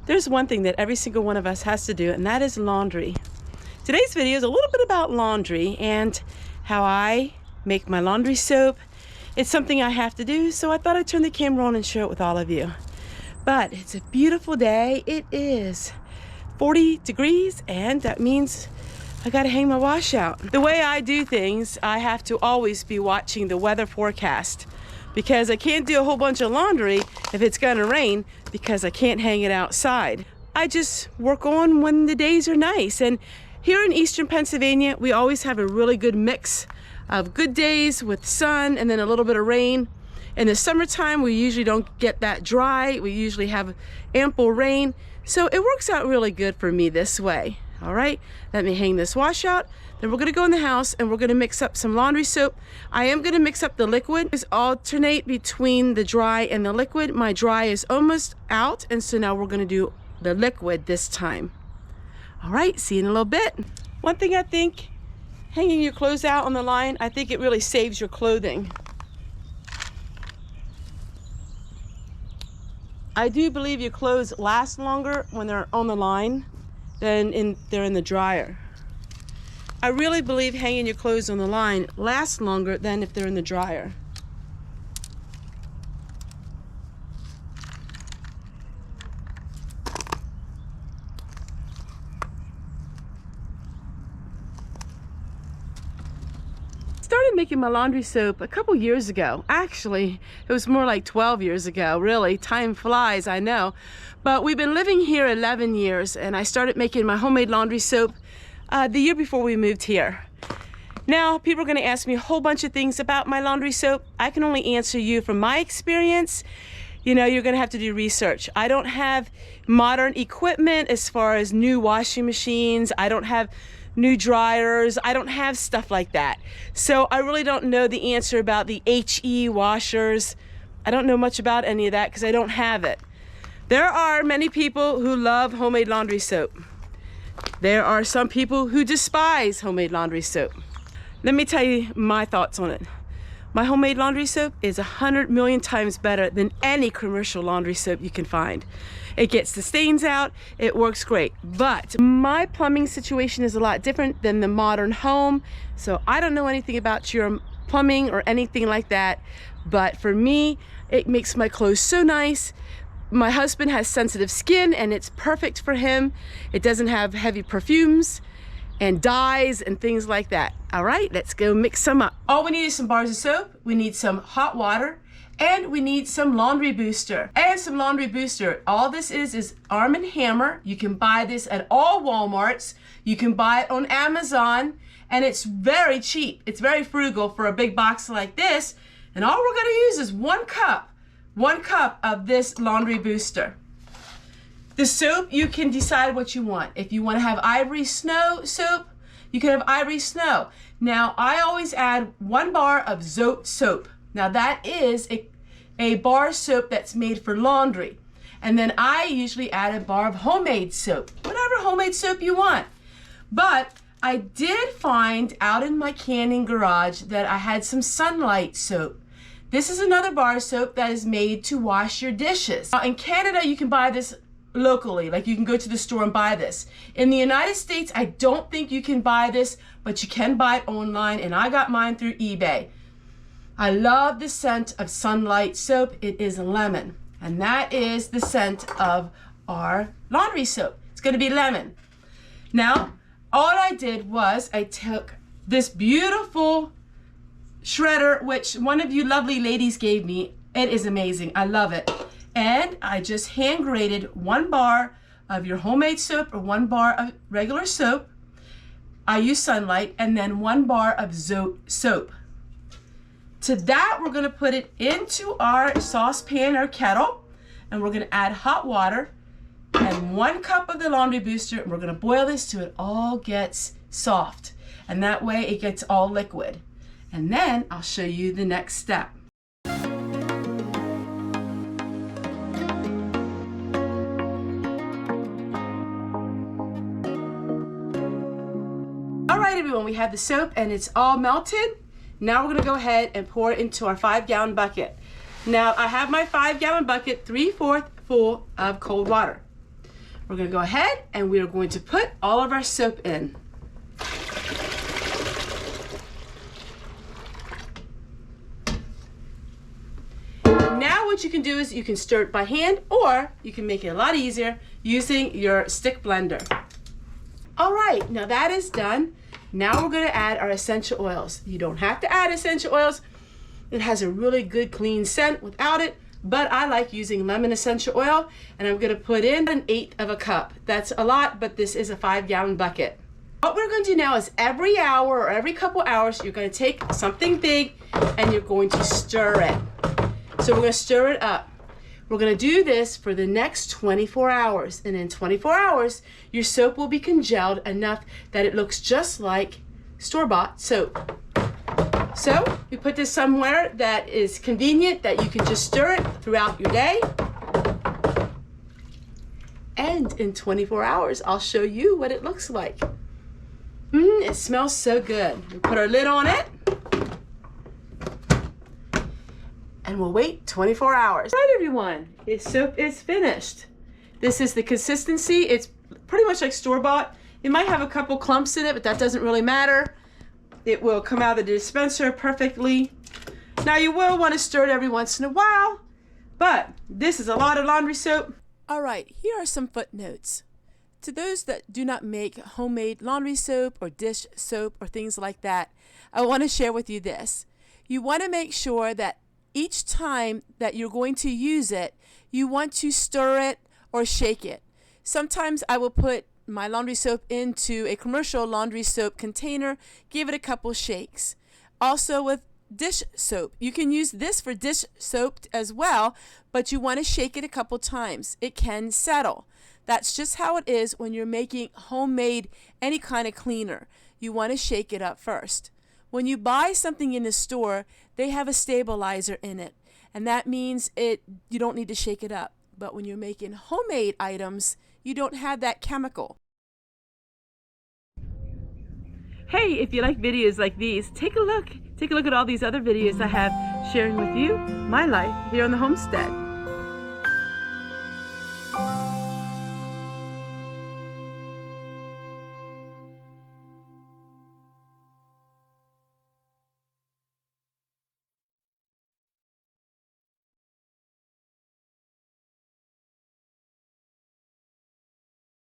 There's one thing that every single one of us has to do, and that is laundry. Today's video is a little bit about laundry and how I make my laundry soap. It's something I have to do, so I thought I'd turn the camera on and share it with all of you. But it's a beautiful day. It is 40 degrees, and that means I gotta hang my wash out. The way I do things, I have to always be watching the weather forecast because I can't do a whole bunch of laundry if it's gonna rain because I can't hang it outside. I just work on when the days are nice. And here in Eastern Pennsylvania, we always have a really good mix of good days with sun and then a little bit of rain. In the summertime, we usually don't get that dry. We usually have ample rain. So it works out really good for me this way. All right, let me hang this wash out. Then we're gonna go in the house and we're gonna mix up some laundry soap. I am gonna mix up the liquid. Just alternate between the dry and the liquid. My dry is almost out, and so now we're gonna do the liquid this time. All right, see you in a little bit. One thing I think, hanging your clothes out on the line, I think it really saves your clothing. I do believe your clothes last longer when they're on the line than they're in the dryer. I really believe hanging your clothes on the line lasts longer than if they're in the dryer. Started making my laundry soap a couple years ago. Actually, it was more like 12 years ago, really. Time flies, I know. But we've been living here 11 years, and I started making my homemade laundry soap the year before we moved here. Now, people are gonna ask me a whole bunch of things about my laundry soap. I can only answer you from my experience. You know, you're gonna have to do research. I don't have modern equipment as far as new washing machines. I don't have new dryers. I don't have stuff like that. So I really don't know the answer about the HE washers. I don't know much about any of that because I don't have it. There are many people who love homemade laundry soap. There are some people who despise homemade laundry soap. Let me tell you my thoughts on it. My homemade laundry soap is 100 million times better than any commercial laundry soap you can find. It gets the stains out, it works great. But my plumbing situation is a lot different than the modern home, so I don't know anything about your plumbing or anything like that. But for me, it makes my clothes so nice. My husband has sensitive skin and it's perfect for him. It doesn't have heavy perfumes and dyes and things like that. All right, let's go mix some up. All we need is some bars of soap, we need some hot water, and we need some laundry booster. All this is Arm & Hammer. You can buy this at all Walmarts. You can buy it on Amazon, and it's very cheap. It's very frugal for a big box like this. And all we're gonna use is one cup of this laundry booster. The soap, you can decide what you want. If you want to have ivory snow soap, you can have ivory snow. Now, I always add 1 bar of Zote soap. Now, that is a bar soap that's made for laundry. And then I usually add a bar of homemade soap, whatever homemade soap you want. But I did find out in my canning garage that I had some Sunlight soap. This is another bar soap that is made to wash your dishes. Now, in Canada, you can buy this locally, like you can go to the store and buy this. In the United States, I don't think you can buy this, but you can buy it online, and I got mine through eBay. I love the scent of Sunlight soap. It is lemon, and that is the scent of our laundry soap. It's gonna be lemon. Now, all I did was I took this beautiful shredder, which one of you lovely ladies gave me. It is amazing, I love it. And I just hand grated 1 bar of your homemade soap or 1 bar of regular soap. I use Sunlight, and then 1 bar of Zote soap. To that, we're gonna put it into our saucepan or kettle, and we're gonna add hot water and 1 cup of the laundry booster, and we're gonna boil this till it all gets soft. And that way it gets all liquid. And then I'll show you the next step. All right, everyone, we have the soap and it's all melted. Now we're gonna go ahead and pour it into our 5-gallon bucket. Now I have my 5-gallon bucket 3/4 full of cold water. We're going to go ahead and we are going to put all of our soap in. Now what you can do is you can stir it by hand, or you can make it a lot easier using your stick blender. All right, now that is done. Now we're going to add our essential oils. You don't have to add essential oils. It has a really good clean scent without it, but I like using lemon essential oil, and I'm going to put in 1/8 of a cup. That's a lot, but this is a 5-gallon bucket. What we're going to do now is every hour or every couple hours, you're going to take something big and you're going to stir it. So we're going to stir it up. We're going to do this for the next 24 hours. And in 24 hours, your soap will be congealed enough that it looks just like store-bought soap. So we put this somewhere that is convenient, that you can just stir it throughout your day. And in 24 hours, I'll show you what it looks like. It smells so good. We put our lid on it. And we'll wait 24 hours. All right, everyone, this soap is finished. This is the consistency. It's pretty much like store-bought. It might have a couple clumps in it, but that doesn't really matter. It will come out of the dispenser perfectly. Now you will want to stir it every once in a while, but this is a lot of laundry soap. All right, here are some footnotes. To those that do not make homemade laundry soap or dish soap or things like that, I want to share with you this. You want to make sure that each time that you're going to use it, you want to stir it or shake it. Sometimes I will put my laundry soap into a commercial laundry soap container, give it a couple shakes. Also with dish soap, you can use this for dish soap as well, but you want to shake it a couple times. It can settle. That's just how it is when you're making homemade any kind of cleaner. You want to shake it up first. When you buy something in the store, they have a stabilizer in it, and that means you don't need to shake it up. But when you're making homemade items, you don't have that chemical. Hey, if you like videos like these, take a look. Take a look at all these other videos I have sharing with you my life here on the homestead.